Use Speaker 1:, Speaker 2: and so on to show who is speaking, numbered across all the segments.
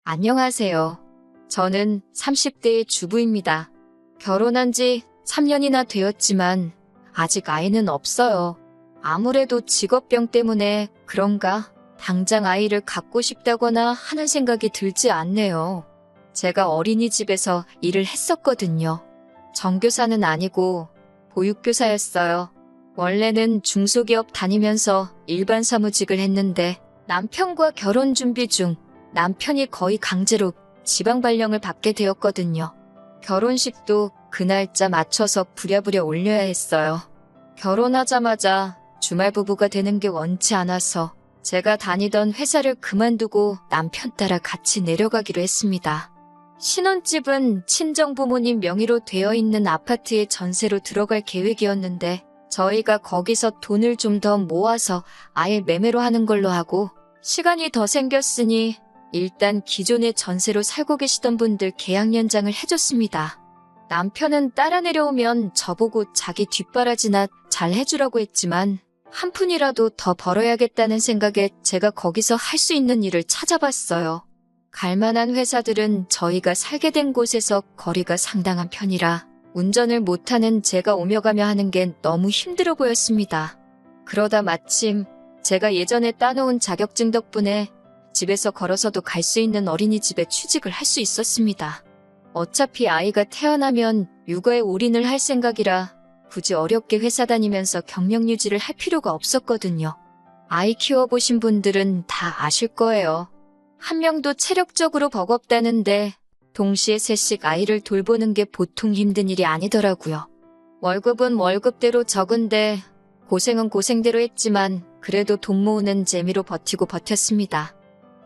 Speaker 1: 안녕하세요. 저는 30대의 주부입니다. 결혼한 지 3년이나 되었지만 아직 아이는 없어요. 아무래도 직업병 때문에 그런가 당장 아이를 갖고 싶다거나 하는 생각이 들지 않네요. 제가 어린이집에서 일을 했었거든요. 정교사는 아니고 보육교사였어요. 원래는 중소기업 다니면서 일반 사무직을 했는데 남편과 결혼 준비 중 남편이 거의 강제로 지방 발령을 받게 되었거든요. 결혼식도 그 날짜 맞춰서 부랴부랴 올려야 했어요. 결혼하자마자 주말 부부가 되는 게 원치 않아서 제가 다니던 회사를 그만두고 남편 따라 같이 내려가기로 했습니다. 신혼집은 친정부모님 명의로 되어 있는 아파트에 전세로 들어갈 계획이었는데 저희가 거기서 돈을 좀 더 모아서 아예 매매로 하는 걸로 하고 시간이 더 생겼으니 일단 기존의 전세로 살고 계시던 분들 계약 연장을 해줬습니다. 남편은 따라 내려오면 저보고 자기 뒷바라지나 잘 해주라고 했지만 한 푼이라도 더 벌어야겠다는 생각에 제가 거기서 할 수 있는 일을 찾아봤어요. 갈만한 회사들은 저희가 살게 된 곳에서 거리가 상당한 편이라 운전을 못하는 제가 오며 가며 하는 게 너무 힘들어 보였습니다. 그러다 마침 제가 예전에 따놓은 자격증 덕분에 집에서 걸어서도 갈 수 있는 어린이집에 취직을 할 수 있었습니다. 어차피 아이가 태어나면 육아에 올인을 할 생각이라 굳이 어렵게 회사 다니면서 경력 유지를 할 필요가 없었거든요. 아이 키워보신 분들은 다 아실 거예요. 한 명도 체력적으로 버겁다는데 동시에 셋씩 아이를 돌보는 게 보통 힘든 일이 아니더라고요. 월급은 월급대로 적은데 고생은 고생대로 했지만 그래도 돈 모으는 재미로 버티고 버텼습니다.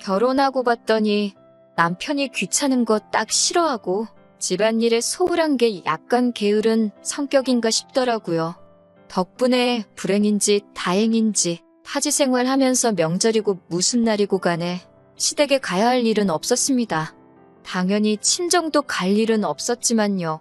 Speaker 1: 결혼하고 봤더니 남편이 귀찮은 거 딱 싫어하고 집안일에 소홀한 게 약간 게으른 성격인가 싶더라고요. 덕분에 불행인지 다행인지 타지 생활하면서 명절이고 무슨 날이고 간에 시댁에 가야 할 일은 없었습니다. 당연히 친정도 갈 일은 없었지만요.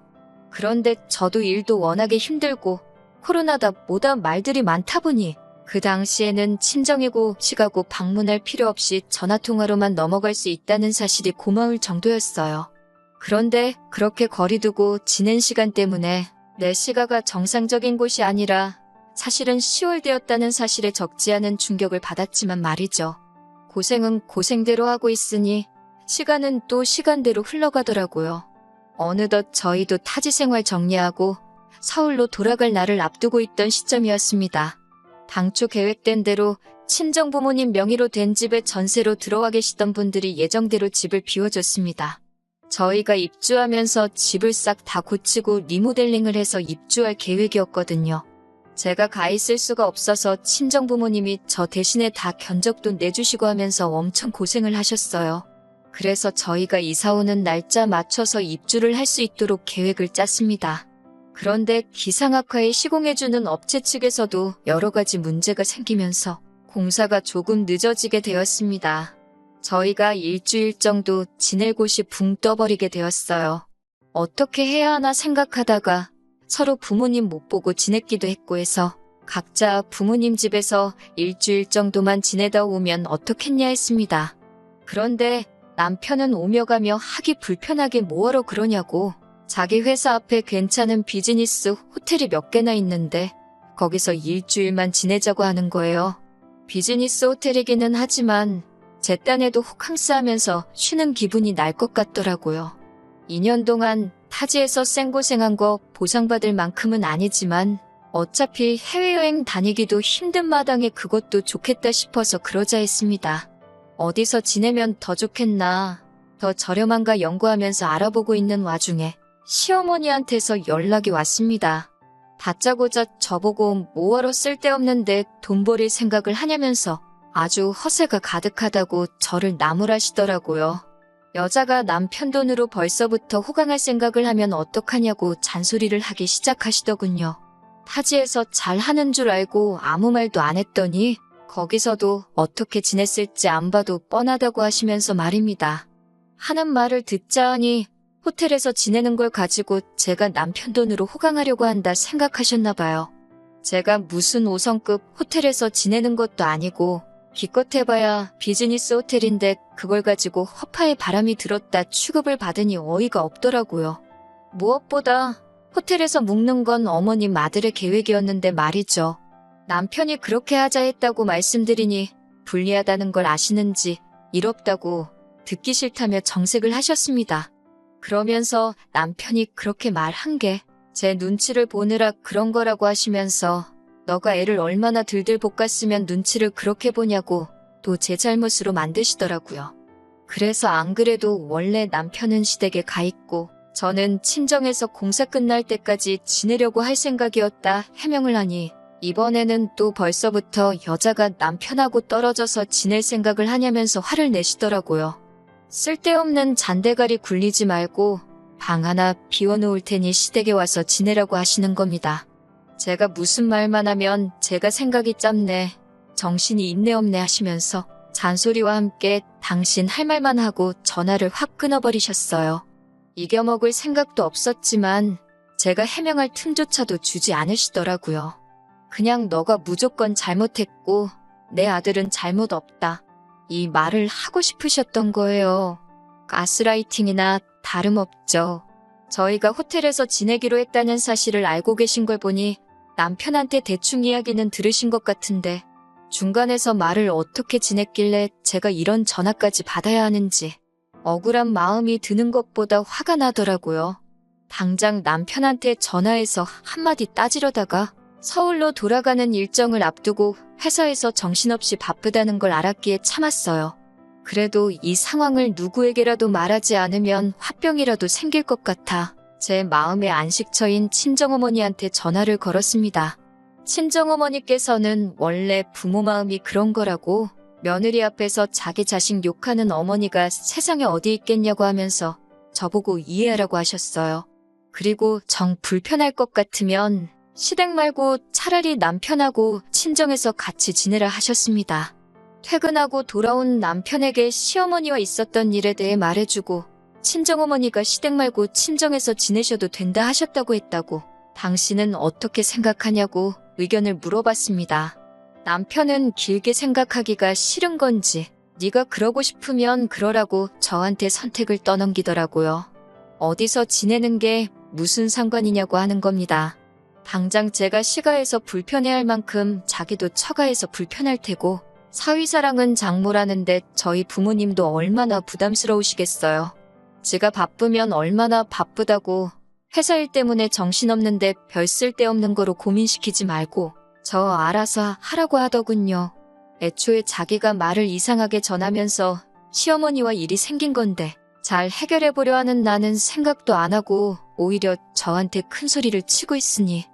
Speaker 1: 그런데 저도 일도 워낙에 힘들고 코로나다 뭐다 말들이 많다 보니 그 당시에는 친정이고 시가고 방문할 필요 없이 전화통화로만 넘어갈 수 있다는 사실이 고마울 정도였어요. 그런데 그렇게 거리두고 지낸 시간 때문에 내 시가가 정상적인 곳이 아니라 사실은 10월 되었다는 사실에 적지 않은 충격을 받았지만 말이죠. 고생은 고생대로 하고 있으니 시간은 또 시간대로 흘러가더라고요. 어느덧 저희도 타지 생활 정리하고 서울로 돌아갈 날을 앞두고 있던 시점이었습니다. 당초 계획된 대로 친정부모님 명의로 된 집에 전세로 들어와 계시던 분들이 예정대로 집을 비워줬습니다. 저희가 입주하면서 집을 싹 다 고치고 리모델링을 해서 입주할 계획이었거든요. 제가 가 있을 수가 없어서 친정부모님이 저 대신에 다 견적도 내주시고 하면서 엄청 고생을 하셨어요. 그래서 저희가 이사 오는 날짜 맞춰서 입주를 할 수 있도록 계획을 짰습니다. 그런데 기상악화에 시공해주는 업체 측에서도 여러 가지 문제가 생기면서 공사가 조금 늦어지게 되었습니다. 저희가 일주일 정도 지낼 곳이 붕 떠버리게 되었어요. 어떻게 해야 하나 생각하다가 서로 부모님 못 보고 지냈기도 했고 해서 각자 부모님 집에서 일주일 정도만 지내다 오면 어떻겠냐 했습니다. 그런데 남편은 오며 가며 하기 불편하게 뭐하러 그러냐고 자기 회사 앞에 괜찮은 비즈니스 호텔이 몇 개나 있는데 거기서 일주일만 지내자고 하는 거예요. 비즈니스 호텔이기는 하지만 제 딴에도 호캉스하면서 쉬는 기분이 날 것 같더라고요. 2년 동안 타지에서 생고생한 거 보상받을 만큼은 아니지만 어차피 해외여행 다니기도 힘든 마당에 그것도 좋겠다 싶어서 그러자 했습니다. 어디서 지내면 더 좋겠나 더 저렴한가 연구하면서 알아보고 있는 와중에 시어머니한테서 연락이 왔습니다. 다짜고짜 저보고 뭐하러 쓸데없는데 돈 버릴 생각을 하냐면서 아주 허세가 가득하다고 저를 나무라시더라고요. 여자가 남편 돈으로 벌써부터 호강할 생각을 하면 어떡하냐고 잔소리를 하기 시작하시더군요. 타지에서 잘하는 줄 알고 아무 말도 안 했더니 거기서도 어떻게 지냈을지 안 봐도 뻔하다고 하시면서 말입니다. 하는 말을 듣자 하니 호텔에서 지내는 걸 가지고 제가 남편 돈으로 호강하려고 한다 생각하셨나 봐요. 제가 무슨 5성급 호텔에서 지내는 것도 아니고 기껏 해봐야 비즈니스 호텔인데 그걸 가지고 허파에 바람이 들었다 취급을 받으니 어이가 없더라고요. 무엇보다 호텔에서 묵는 건 어머님 아들의 계획이었는데 말이죠. 남편이 그렇게 하자 했다고 말씀드리니 불리하다는 걸 아시는지 일 없다고 듣기 싫다며 정색을 하셨습니다. 그러면서 남편이 그렇게 말한 게 제 눈치를 보느라 그런 거라고 하시면서 너가 애를 얼마나 들들 볶았으면 눈치를 그렇게 보냐고 또 제 잘못으로 만드시더라고요. 그래서 안 그래도 원래 남편은 시댁에 가 있고 저는 친정에서 공사 끝날 때까지 지내려고 할 생각이었다 해명을 하니 이번에는 또 벌써부터 여자가 남편하고 떨어져서 지낼 생각을 하냐면서 화를 내시더라고요. 쓸데없는 잔대가리 굴리지 말고 방 하나 비워놓을 테니 시댁에 와서 지내라고 하시는 겁니다. 제가 무슨 말만 하면 제가 생각이 짧네, 정신이 있네 없네 하시면서 잔소리와 함께 당신 할 말만 하고 전화를 확 끊어버리셨어요. 이겨먹을 생각도 없었지만 제가 해명할 틈조차도 주지 않으시더라고요. 그냥 너가 무조건 잘못했고 내 아들은 잘못 없다, 이 말을 하고 싶으셨던 거예요. 가스라이팅이나 다름없죠. 저희가 호텔에서 지내기로 했다는 사실을 알고 계신 걸 보니 남편한테 대충 이야기는 들으신 것 같은데 중간에서 말을 어떻게 지냈길래 제가 이런 전화까지 받아야 하는지 억울한 마음이 드는 것보다 화가 나더라고요. 당장 남편한테 전화해서 한마디 따지려다가 서울로 돌아가는 일정을 앞두고 회사에서 정신없이 바쁘다는 걸 알았기에 참았어요. 그래도 이 상황을 누구에게라도 말하지 않으면 화병이라도 생길 것 같아 제 마음의 안식처인 친정어머니한테 전화를 걸었습니다. 친정어머니께서는 원래 부모 마음이 그런 거라고 며느리 앞에서 자기 자식 욕하는 어머니가 세상에 어디 있겠냐고 하면서 저보고 이해하라고 하셨어요. 그리고 정 불편할 것 같으면 시댁 말고 차라리 남편하고 친정에서 같이 지내라 하셨습니다. 퇴근하고 돌아온 남편에게 시어머니와 있었던 일에 대해 말해주고 친정어머니가 시댁 말고 친정에서 지내셔도 된다 하셨다고 했다고 당신은 어떻게 생각하냐고 의견을 물어봤습니다. 남편은 길게 생각하기가 싫은 건지 네가 그러고 싶으면 그러라고 저한테 선택을 떠넘기더라고요. 어디서 지내는 게 무슨 상관이냐고 하는 겁니다. 당장 제가 시가해서 불편해할 만큼 자기도 처가해서 불편할 테고 사위사랑은 장모라는데 저희 부모님도 얼마나 부담스러우시겠어요. 지가 바쁘면 얼마나 바쁘다고 회사 일 때문에 정신없는데 별 쓸데없는 거로 고민시키지 말고 저 알아서 하라고 하더군요. 애초에 자기가 말을 이상하게 전하면서 시어머니와 일이 생긴 건데 잘 해결해보려 하는 나는 생각도 안 하고 오히려 저한테 큰 소리를 치고 있으니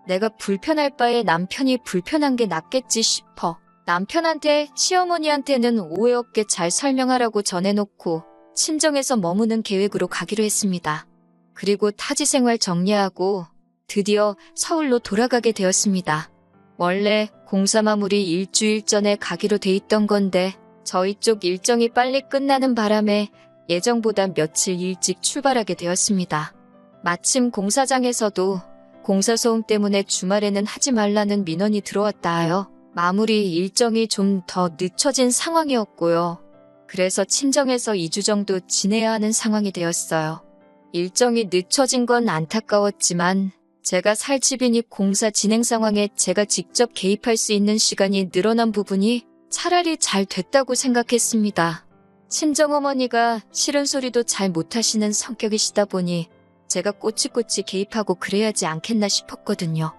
Speaker 1: 내가 불편할 바에 남편이 불편한 게 낫겠지 싶어 남편한테 시어머니한테는 오해 없게 잘 설명하라고 전해놓고 친정에서 머무는 계획으로 가기로 했습니다. 그리고 타지 생활 정리하고 드디어 서울로 돌아가게 되었습니다. 원래 공사 마무리 일주일 전에 가기로 돼 있던 건데 저희 쪽 일정이 빨리 끝나는 바람에 예정보다 며칠 일찍 출발하게 되었습니다. 마침 공사장에서도 공사 소음 때문에 주말에는 하지 말라는 민원이 들어왔다 하여 마무리 일정이 좀 더 늦춰진 상황이었고요. 그래서 친정에서 2주 정도 지내야 하는 상황이 되었어요. 일정이 늦춰진 건 안타까웠지만 제가 살 집이니 공사 진행 상황에 제가 직접 개입할 수 있는 시간이 늘어난 부분이 차라리 잘 됐다고 생각했습니다. 친정어머니가 싫은 소리도 잘 못하시는 성격이시다 보니 제가 꼬치꼬치 개입하고 그래야지 않겠나 싶었거든요.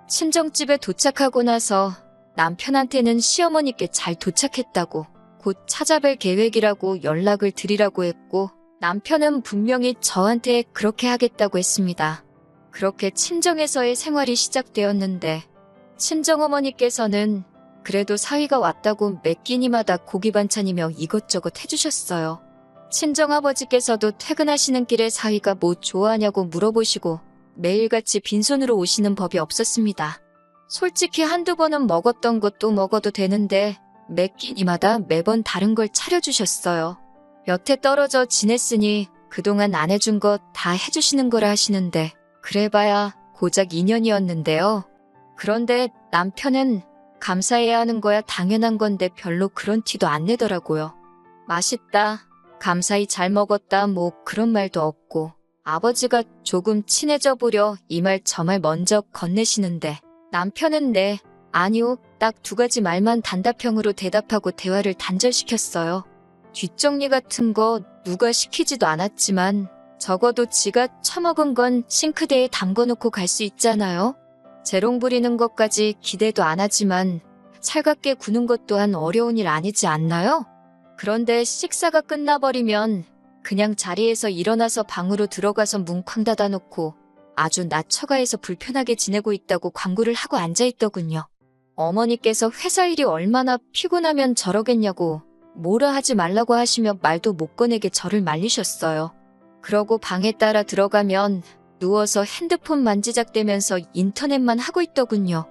Speaker 1: 친정집에 도착하고 나서 남편한테는 시어머니께 잘 도착했다고 곧 찾아뵐 계획이라고 연락을 드리라고 했고 남편은 분명히 저한테 그렇게 하겠다고 했습니다. 그렇게 친정에서의 생활이 시작되었는데 친정어머니께서는 그래도 사위가 왔다고 매 끼니마다 고기 반찬이며 이것저것 해주셨어요. 친정아버지께서도 퇴근하시는 길에 사위가 뭐 좋아하냐고 물어보시고 매일같이 빈손으로 오시는 법이 없었습니다. 솔직히 한두 번은 먹었던 것도 먹어도 되는데 매 끼니마다 매번 다른 걸 차려주셨어요. 여태 떨어져 지냈으니 그동안 안 해준 거 다 해주시는 거라 하시는데 그래봐야 고작 2년이었는데요. 그런데 남편은 감사해야 하는 거야 당연한 건데 별로 그런 티도 안 내더라고요. 맛있다, 감사히 잘 먹었다 뭐 그런 말도 없고 아버지가 조금 친해져 보려 이 말 저 말 먼저 건네시는데 남편은 네, 아니요 딱 두 가지 말만 단답형으로 대답하고 대화를 단절시켰어요. 뒷정리 같은 거 누가 시키지도 않았지만 적어도 지가 처먹은 건 싱크대에 담궈놓고 갈 수 있잖아요. 재롱 부리는 것까지 기대도 안 하지만 살갑게 구는 것 또한 어려운 일 아니지 않나요? 그런데 식사가 끝나버리면 그냥 자리에서 일어나서 방으로 들어가서 문 쾅 닫아놓고 아주 낮 처가에서 불편하게 지내고 있다고 광고를 하고 앉아있더군요. 어머니께서 회사 일이 얼마나 피곤하면 저러겠냐고 뭐라 하지 말라고 하시며 말도 못 꺼내게 저를 말리셨어요. 그러고 방에 따라 들어가면 누워서 핸드폰 만지작대면서 인터넷만 하고 있더군요.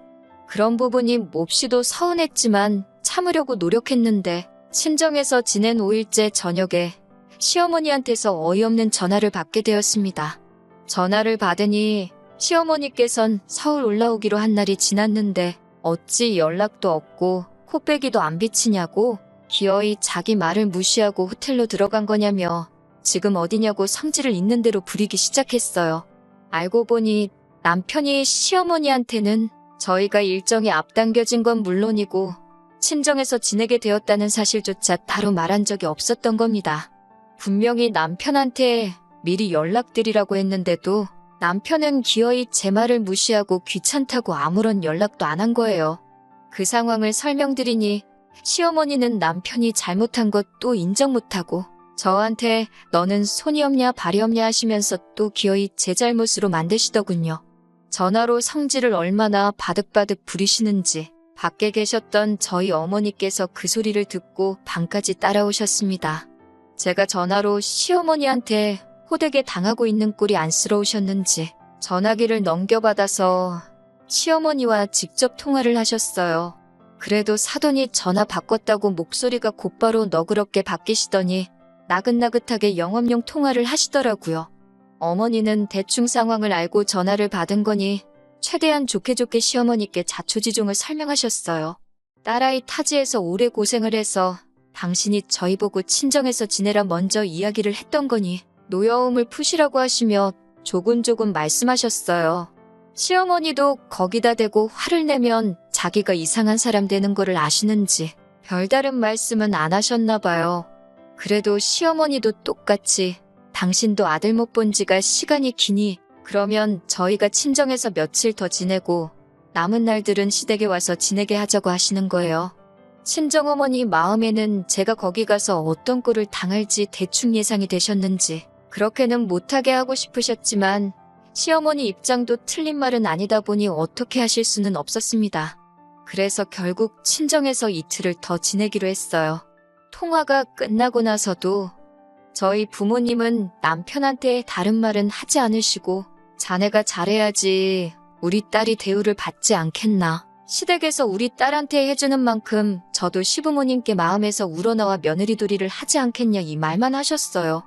Speaker 1: 그런 부분이 몹시도 서운했지만 참으려고 노력했는데 친정에서 지낸 5일째 저녁에 시어머니한테서 어이없는 전화를 받게 되었습니다. 전화를 받으니 시어머니께선 서울 올라오기로 한 날이 지났는데 어찌 연락도 없고 코빼기도 안 비치냐고 기어이 자기 말을 무시하고 호텔로 들어간 거냐며 지금 어디냐고 성질을 있는 대로 부리기 시작했어요. 알고 보니 남편이 시어머니한테는 저희가 일정이 앞당겨진 건 물론이고 친정에서 지내게 되었다는 사실조차 따로 말한 적이 없었던 겁니다. 분명히 남편한테 미리 연락드리라고 했는데도 남편은 기어이 제 말을 무시하고 귀찮다고 아무런 연락도 안 한 거예요. 그 상황을 설명드리니 시어머니는 남편이 잘못한 것도 인정 못하고 저한테 너는 손이 없냐 발이 없냐 하시면서 또 기어이 제 잘못으로 만드시더군요. 전화로 성질을 얼마나 바득바득 부리시는지 밖에 계셨던 저희 어머니께서 그 소리를 듣고 방까지 따라오셨습니다. 제가 전화로 시어머니한테 호되게 당하고 있는 꼴이 안쓰러우셨는지 전화기를 넘겨받아서 시어머니와 직접 통화를 하셨어요. 그래도 사돈이 전화 바꿨다고 목소리가 곧바로 너그럽게 바뀌시더니 나긋나긋하게 영업용 통화를 하시더라고요. 어머니는 대충 상황을 알고 전화를 받은 거니 최대한 좋게 시어머니께 자초지종을 설명하셨어요. 딸아이 타지에서 오래 고생을 해서 당신이 저희 보고 친정에서 지내라 먼저 이야기를 했던 거니 노여움을 푸시라고 하시며 조곤조곤 말씀하셨어요. 시어머니도 거기다 대고 화를 내면 자기가 이상한 사람 되는 거를 아시는지 별다른 말씀은 안 하셨나 봐요. 그래도 시어머니도 똑같이 당신도 아들 못 본 지가 시간이 기니 그러면 저희가 친정에서 며칠 더 지내고 남은 날들은 시댁에 와서 지내게 하자고 하시는 거예요. 친정어머니 마음에는 제가 거기 가서 어떤 꼴을 당할지 대충 예상이 되셨는지 그렇게는 못하게 하고 싶으셨지만 시어머니 입장도 틀린 말은 아니다 보니 어떻게 하실 수는 없었습니다. 그래서 결국 친정에서 이틀을 더 지내기로 했어요. 통화가 끝나고 나서도 저희 부모님은 남편한테 다른 말은 하지 않으시고 자네가 잘해야지 우리 딸이 대우를 받지 않겠나. 시댁에서 우리 딸한테 해주는 만큼 저도 시부모님께 마음에서 우러나와 며느리돌이를 하지 않겠냐 이 말만 하셨어요.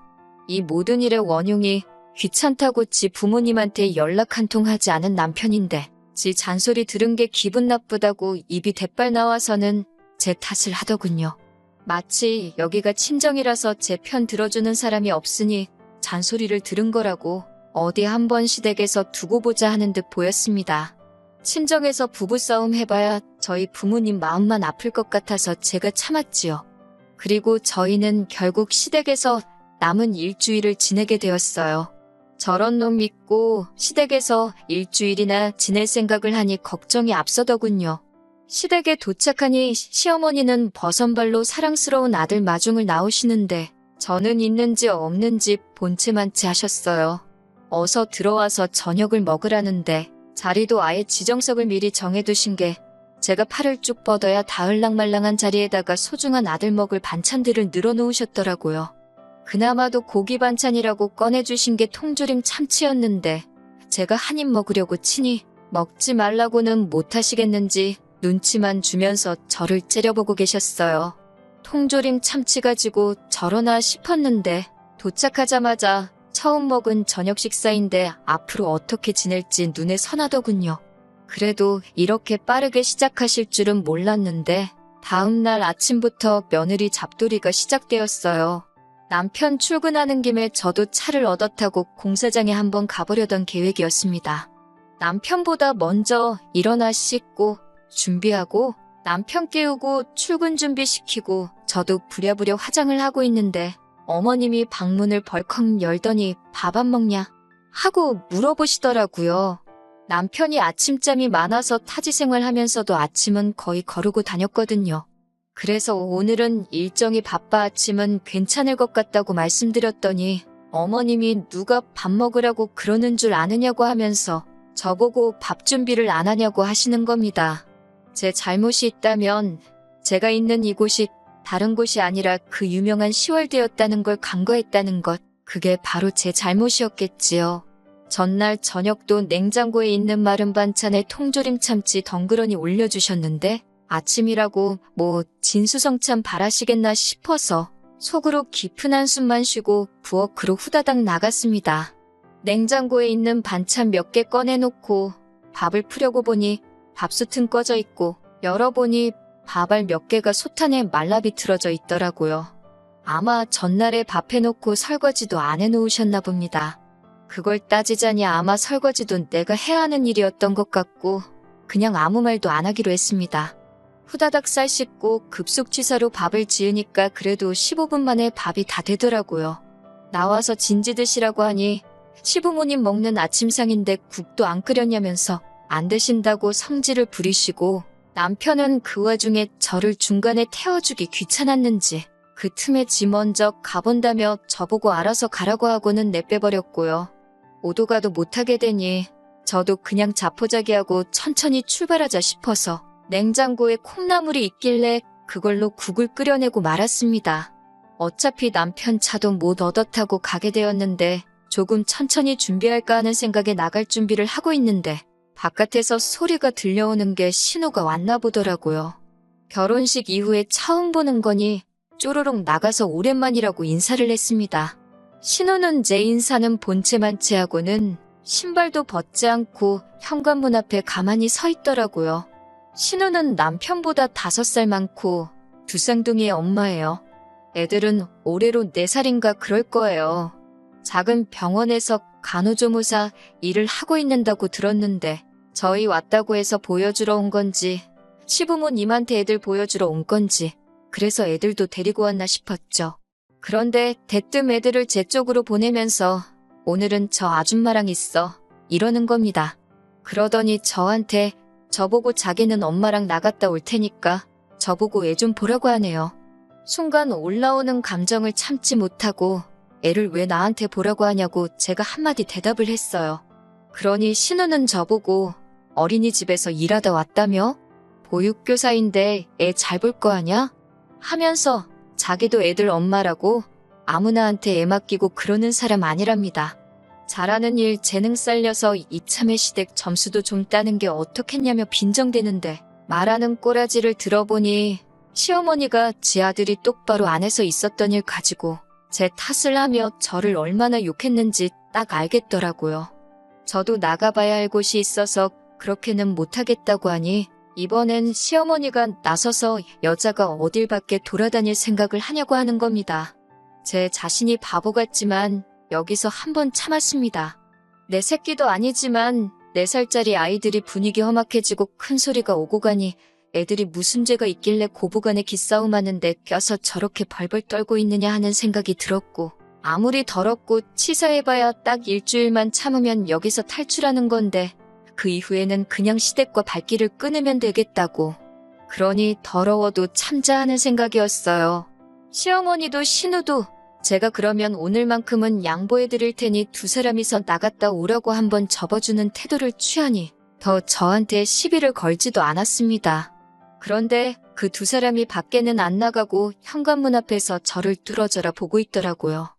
Speaker 1: 이 모든 일의 원흉이 귀찮다고 지 부모님한테 연락 한 통 하지 않은 남편인데 지 잔소리 들은 게 기분 나쁘다고 입이 대빨 나와서는 제 탓을 하더군요. 마치 여기가 친정이라서 제 편 들어주는 사람이 없으니 잔소리를 들은 거라고 어디 한번 시댁에서 두고 보자 하는 듯 보였습니다. 친정에서 부부싸움 해봐야 저희 부모님 마음만 아플 것 같아서 제가 참았지요. 그리고 저희는 결국 시댁에서 남은 일주일을 지내게 되었어요. 저런 놈 믿고 시댁에서 일주일이나 지낼 생각을 하니 걱정이 앞서더군요. 시댁에 도착하니 시어머니는 버선발로 사랑스러운 아들 마중을 나오시는데 저는 있는지 없는지 본체만치 하셨어요. 어서 들어와서 저녁을 먹으라는데 자리도 아예 지정석을 미리 정해두신 게 제가 팔을 쭉 뻗어야 닿을랑말랑한 자리에다가 소중한 아들 먹을 반찬들을 늘어놓으셨더라고요. 그나마도 고기 반찬이라고 꺼내주신 게 통조림 참치였는데 제가 한 입 먹으려고 치니 먹지 말라고는 못하시겠는지 눈치만 주면서 저를 째려보고 계셨어요. 통조림 참치 가지고 저러나 싶었는데 도착하자마자 처음 먹은 저녁 식사인데 앞으로 어떻게 지낼지 눈에 선하더군요. 그래도 이렇게 빠르게 시작하실 줄은 몰랐는데 다음날 아침부터 며느리 잡돌이가 시작되었어요. 남편 출근하는 김에 저도 차를 얻어 타고 공사장에 한번 가보려던 계획이었습니다. 남편보다 먼저 일어나 씻고 준비하고 남편 깨우고 출근 준비시키고 저도 부랴부랴 화장을 하고 있는데 어머님이 방문을 벌컥 열더니 밥 안 먹냐 하고 물어보시더라고요. 남편이 아침잠이 많아서 타지 생활하면서도 아침은 거의 거르고 다녔거든요. 그래서 오늘은 일정이 바빠 아침은 괜찮을 것 같다고 말씀드렸더니 어머님이 누가 밥 먹으라고 그러는 줄 아느냐고 하면서 저보고 밥 준비를 안 하냐고 하시는 겁니다. 제 잘못이 있다면 제가 있는 이곳이 다른 곳이 아니라 그 유명한 시월드였다는 걸 간과했다는 것, 그게 바로 제 잘못이었겠지요. 전날 저녁도 냉장고에 있는 마른 반찬에 통조림 참치 덩그러니 올려주셨는데 아침이라고 뭐 진수성찬 바라시겠나 싶어서 속으로 깊은 한숨만 쉬고 부엌으로 후다닥 나갔습니다. 냉장고에 있는 반찬 몇 개 꺼내놓고 밥을 푸려고 보니 밥솥은 꺼져 있고 열어보니 밥알 몇 개가 솥안에 말라 비틀어져 있더라고요. 아마 전날에 밥 해놓고 설거지도 안 해놓으셨나 봅니다. 그걸 따지자니 아마 설거지도 내가 해야 하는 일이었던 것 같고 그냥 아무 말도 안 하기로 했습니다. 후다닥 쌀 씻고 급속 취사로 밥을 지으니까 그래도 15분 만에 밥이 다 되더라고요. 나와서 진지 드시라고 하니 시부모님 먹는 아침상인데 국도 안 끓였냐면서 안 드신다고 성질을 부리시고 남편은 그 와중에 저를 중간에 태워주기 귀찮았는지 그 틈에 지 먼저 가본다며 저보고 알아서 가라고 하고는 내빼버렸고요. 오도 가도 못하게 되니 저도 그냥 자포자기하고 천천히 출발하자 싶어서 냉장고에 콩나물이 있길래 그걸로 국을 끓여내고 말았습니다. 어차피 남편 차도 못 얻어 타고 가게 되었는데 조금 천천히 준비할까 하는 생각에 나갈 준비를 하고 있는데 바깥에서 소리가 들려오는 게 신호가 왔나 보더라고요. 결혼식 이후에 처음 보는 거니 쪼르륵 나가서 오랜만이라고 인사를 했습니다. 신호는 제 인사는 본체만 채하고는 신발도 벗지 않고 현관문 앞에 가만히 서 있더라고요. 신우는 남편보다 5살 많고 두 쌍둥이의 엄마예요. 애들은 올해로 4살인가 그럴 거예요. 작은 병원에서 간호조무사 일을 하고 있는다고 들었는데 저희 왔다고 해서 보여주러 온 건지 시부모님한테 애들 보여주러 온 건지 그래서 애들도 데리고 왔나 싶었죠. 그런데 대뜸 애들을 제 쪽으로 보내면서 오늘은 저 아줌마랑 있어 이러는 겁니다. 그러더니 저한테 저보고 자기는 엄마랑 나갔다 올 테니까 저보고 애 좀 보라고 하네요. 순간 올라오는 감정을 참지 못하고 애를 왜 나한테 보라고 하냐고 제가 한마디 대답을 했어요. 그러니 신우는 저보고 어린이집에서 일하다 왔다며? 보육교사인데 애 잘 볼 거 아냐? 하면서 자기도 애들 엄마라고 아무나한테 애 맡기고 그러는 사람 아니랍니다. 잘하는 일 재능 살려서 이참에 시댁 점수도 좀 따는 게 어떻겠냐며 빈정대는데 말하는 꼬라지를 들어보니 시어머니가 지 아들이 똑바로 안 해서 있었던 일 가지고 제 탓을 하며 저를 얼마나 욕했는지 딱 알겠더라고요. 저도 나가봐야 할 곳이 있어서 그렇게는 못하겠다고 하니 이번엔 시어머니가 나서서 여자가 어딜 밖에 돌아다닐 생각을 하냐고 하는 겁니다. 제 자신이 바보 같지만 여기서 한번 참았습니다. 내 새끼도 아니지만 4살짜리 아이들이 분위기 험악해지고 큰 소리가 오고 가니 애들이 무슨 죄가 있길래 고부간에 기싸움하는데 껴서 저렇게 벌벌 떨고 있느냐 하는 생각이 들었고 아무리 더럽고 치사해봐야 딱 일주일만 참으면 여기서 탈출하는 건데 그 이후에는 그냥 시댁과 발길을 끊으면 되겠다고. 그러니 더러워도 참자 하는 생각이었어요. 시어머니도 신우도 제가 그러면 오늘만큼은 양보해드릴 테니 두 사람이서 나갔다 오라고 한번 접어주는 태도를 취하니 더 저한테 시비를 걸지도 않았습니다. 그런데 그 두 사람이 밖에는 안 나가고 현관문 앞에서 저를 뚫어져라 보고 있더라고요.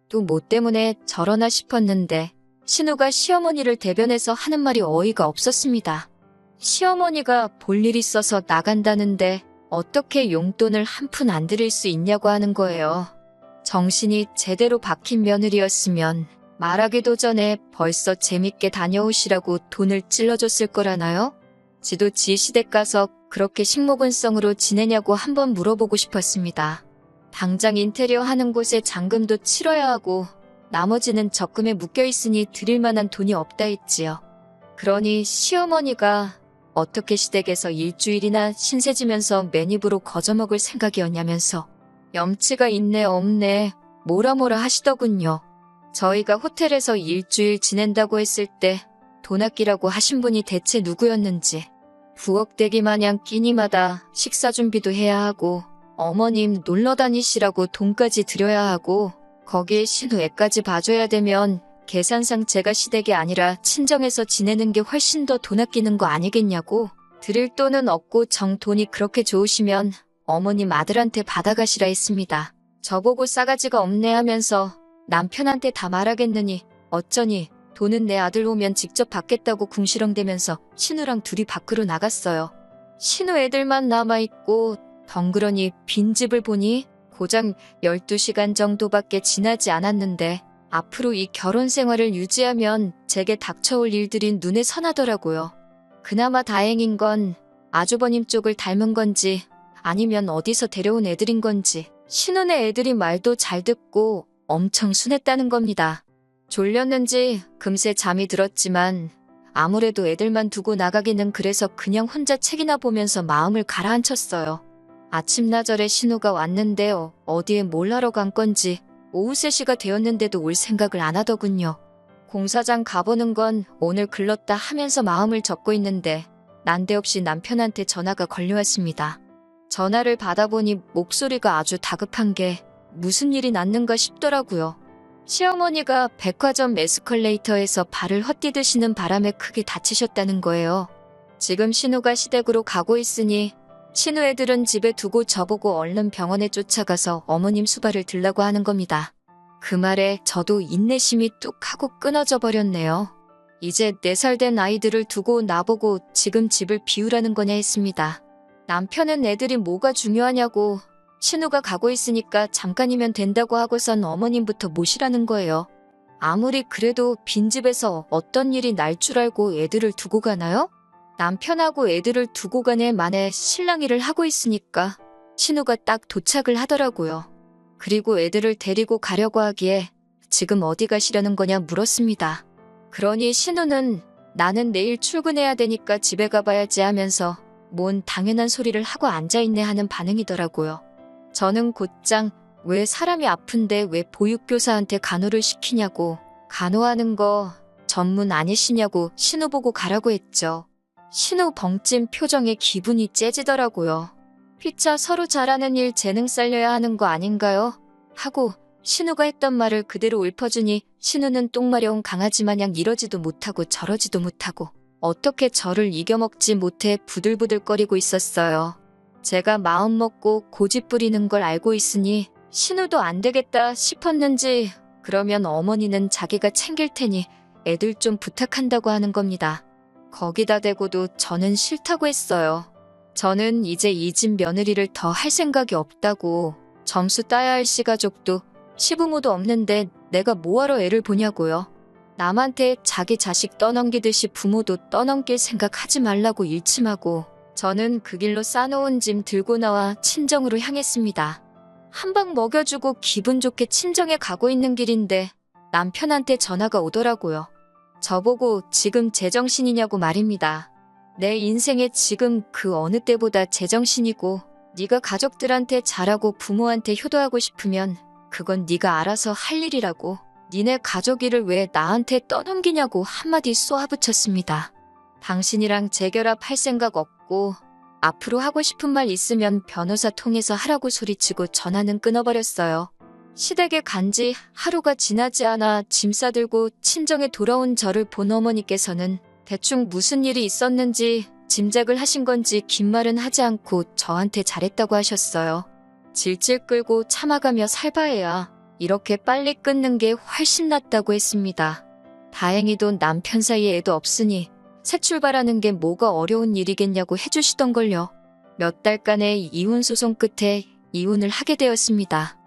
Speaker 1: 또 뭐 때문에 저러나 싶었는데 신우가 시어머니를 대변해서 하는 말이 어이가 없었습니다. 시어머니가 볼 일 있어서 나간다는데 어떻게 용돈을 한 푼 안 드릴 수 있냐고 하는 거예요. 정신이 제대로 박힌 며느리였으면 말하기도 전에 벌써 재밌게 다녀오시라고 돈을 찔러줬을 거라나요? 지도 지 시댁 가서 그렇게 식모근성으로 지내냐고 한번 물어보고 싶었습니다. 당장 인테리어 하는 곳에 잔금도 치러야 하고 나머지는 적금에 묶여있으니 드릴 만한 돈이 없다 했지요. 그러니 시어머니가 어떻게 시댁에서 일주일이나 신세 지면서 맨입으로 거저먹을 생각이었냐면서 염치가 있네 없네 뭐라 하시더군요. 저희가 호텔에서 일주일 지낸다고 했을 때 돈 아끼라고 하신 분이 대체 누구였는지 부엌대기 마냥 끼니마다 식사 준비도 해야 하고 어머님 놀러 다니시라고 돈까지 드려야 하고 거기에 신우 애까지 봐줘야 되면 계산상 제가 시댁이 아니라 친정에서 지내는 게 훨씬 더 돈 아끼는 거 아니겠냐고. 드릴 돈은 없고 정 돈이 그렇게 좋으시면 어머님 아들한테 받아가시라 했습니다. 저보고 싸가지가 없네 하면서 남편한테 다 말하겠느니 어쩌니 돈은 내 아들 오면 직접 받겠다고 궁시렁대면서 신우랑 둘이 밖으로 나갔어요. 신우 애들만 남아있고 덩그러니 빈집을 보니 고작 12시간 정도밖에 지나지 않았는데 앞으로 이 결혼 생활을 유지하면 제게 닥쳐올 일들이 눈에 선하더라고요. 그나마 다행인 건 아주버님 쪽을 닮은 건지 아니면 어디서 데려온 애들인 건지 신혼의 애들이 말도 잘 듣고 엄청 순했다는 겁니다. 졸렸는지 금세 잠이 들었지만 아무래도 애들만 두고 나가기는 그래서 그냥 혼자 책이나 보면서 마음을 가라앉혔어요. 아침나절에 신우가 왔는데요. 어디에 뭘 하러 간 건지 오후 3시가 되었는데도 올 생각을 안 하더군요. 공사장 가보는 건 오늘 글렀다 하면서 마음을 접고 있는데 난데없이 남편한테 전화가 걸려왔습니다. 전화를 받아보니 목소리가 아주 다급한 게 무슨 일이 났는가 싶더라고요. 시어머니가 백화점 에스컬레이터에서 발을 헛디드시는 바람에 크게 다치셨다는 거예요. 지금 신우가 시댁으로 가고 있으니 신우 애들은 집에 두고 저보고 얼른 병원에 쫓아가서 어머님 수발을 들라고 하는 겁니다. 그 말에 저도 인내심이 뚝 하고 끊어져 버렸네요. 이제 4살 된 아이들을 두고 나보고 지금 집을 비우라는 거냐 했습니다. 남편은 애들이 뭐가 중요하냐고 신우가 가고 있으니까 잠깐이면 된다고 하고선 어머님부터 모시라는 거예요. 아무리 그래도 빈집에서 어떤 일이 날 줄 알고 애들을 두고 가나요? 남편하고 애들을 두고 가네 만에 신랑 일을 하고 있으니까 신우가 딱 도착을 하더라고요. 그리고 애들을 데리고 가려고 하기에 지금 어디 가시려는 거냐 물었습니다. 그러니 신우는 나는 내일 출근해야 되니까 집에 가봐야지 하면서 뭔 당연한 소리를 하고 앉아있네 하는 반응이더라고요. 저는 곧장 왜 사람이 아픈데 왜 보육교사한테 간호를 시키냐고 간호하는 거 전문 아니시냐고 신우 보고 가라고 했죠. 신우 벙찐 표정에 기분이 째지더라고요. 피차 서로 잘하는 일 재능 살려야 하는 거 아닌가요? 하고 신우가 했던 말을 그대로 읊어주니 신우는 똥마려운 강아지 마냥 이러지도 못하고 저러지도 못하고 어떻게 저를 이겨먹지 못해 부들부들거리고 있었어요. 제가 마음먹고 고집 부리는 걸 알고 있으니 신우도 안 되겠다 싶었는지 그러면 어머니는 자기가 챙길 테니 애들 좀 부탁한다고 하는 겁니다. 거기다 대고도 저는 싫다고 했어요. 저는 이제 이 집 며느리를 더 할 생각이 없다고. 점수 따야 할 시가족도 시부모도 없는데 내가 뭐하러 애를 보냐고요. 남한테 자기 자식 떠넘기듯이 부모도 떠넘길 생각하지 말라고 일침하고 저는 그 길로 싸놓은 짐 들고 나와 친정으로 향했습니다. 한 방 먹여주고 기분 좋게 친정에 가고 있는 길인데 남편한테 전화가 오더라고요. 저보고 지금 제정신이냐고 말입니다. 내 인생에 지금 그 어느 때보다 제정신이고 네가 가족들한테 잘하고 부모한테 효도하고 싶으면 그건 네가 알아서 할 일이라고. 니네 가족 일을 왜 나한테 떠넘기냐고 한마디 쏘아붙였습니다. 당신이랑 재결합할 생각 없고 앞으로 하고 싶은 말 있으면 변호사 통해서 하라고 소리치고 전화는 끊어버렸어요. 시댁에 간지 하루가 지나지 않아 짐 싸들고 친정에 돌아온 저를 본 어머니께서는 대충 무슨 일이 있었는지 짐작을 하신 건지 긴 말은 하지 않고 저한테 잘했다고 하셨어요. 질질 끌고 참아가며 살바해야 이렇게 빨리 끊는 게 훨씬 낫다고 했습니다. 다행히도 남편 사이에 애도 없으니 새 출발하는 게 뭐가 어려운 일이겠냐고 해주시던걸요. 몇 달간의 이혼 소송 끝에 이혼을 하게 되었습니다.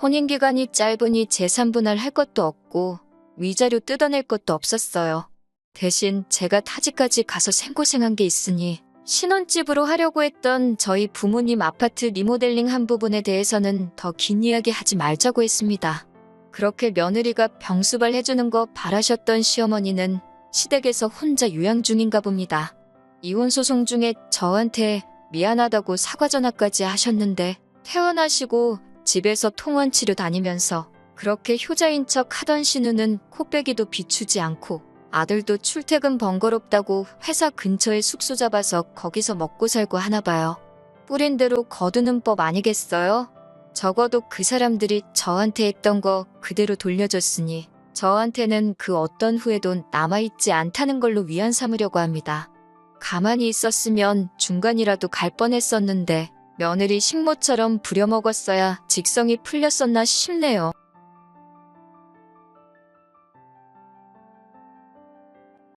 Speaker 1: 혼인기간이 짧으니 재산분할 할 것도 없고 위자료 뜯어낼 것도 없었어요. 대신 제가 타지까지 가서 생고생한 게 있으니 신혼집으로 하려고 했던 저희 부모님 아파트 리모델링 한 부분에 대해서는 더 긴 이야기 하지 말자고 했습니다. 그렇게 며느리가 병수발 해주는 거 바라셨던 시어머니는 시댁에서 혼자 요양 중인가 봅니다. 이혼 소송 중에 저한테 미안하다고 사과 전화까지 하셨는데 퇴원하시고 집에서 통원 치료 다니면서 그렇게 효자인 척 하던 신우는 코빼기도 비추지 않고 아들도 출퇴근 번거롭다고 회사 근처에 숙소 잡아서 거기서 먹고 살고 하나 봐요. 뿌린 대로 거두는 법 아니겠어요? 적어도 그 사람들이 저한테 했던 거 그대로 돌려줬으니 저한테는 그 어떤 후회도 남아있지 않다는 걸로 위안 삼으려고 합니다. 가만히 있었으면 중간이라도 갈 뻔했었는데 며느리 식모처럼 부려먹었어야 직성이 풀렸었나 싶네요.